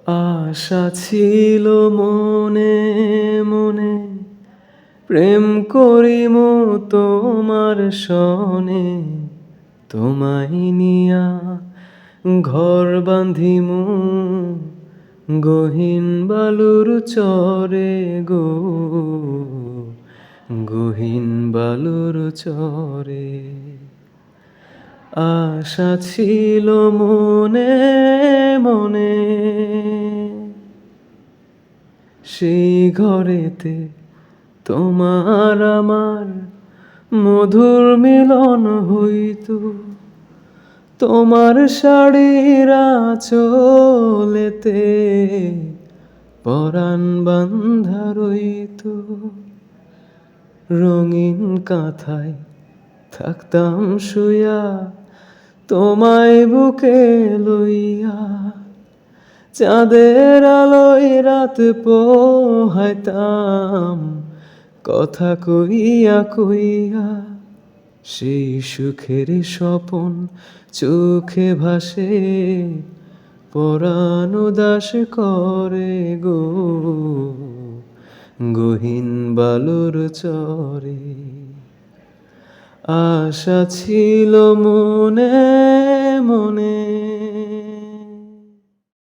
আশা ছিল মনে মনে, প্রেম করিম তোমার সনে। তোমায় নিয়া ঘর বাঁধিমু গহীন বালুর চরে গো, গহীন বালুর চরে। আশা ছিল মনে মনে, সেই ঘরেতে তোমার আমার মধুর মিলন হইতো। তোমার শাড়ির আঁচলেতে পরাণ বান্ধা রইতো। রঙিন কাঁথায় থাকতাম শুইয়া তোমায় বুকে লইয়া। চাঁদের আলোয় রাত পোহাইতাম কথা কইয়া কইয়া। সেই সুখের স্বপন চোখে ভাসে, পরাণ উদাস করে গো, গহীন বালুর চরে। আশা ছিল মনে মনে।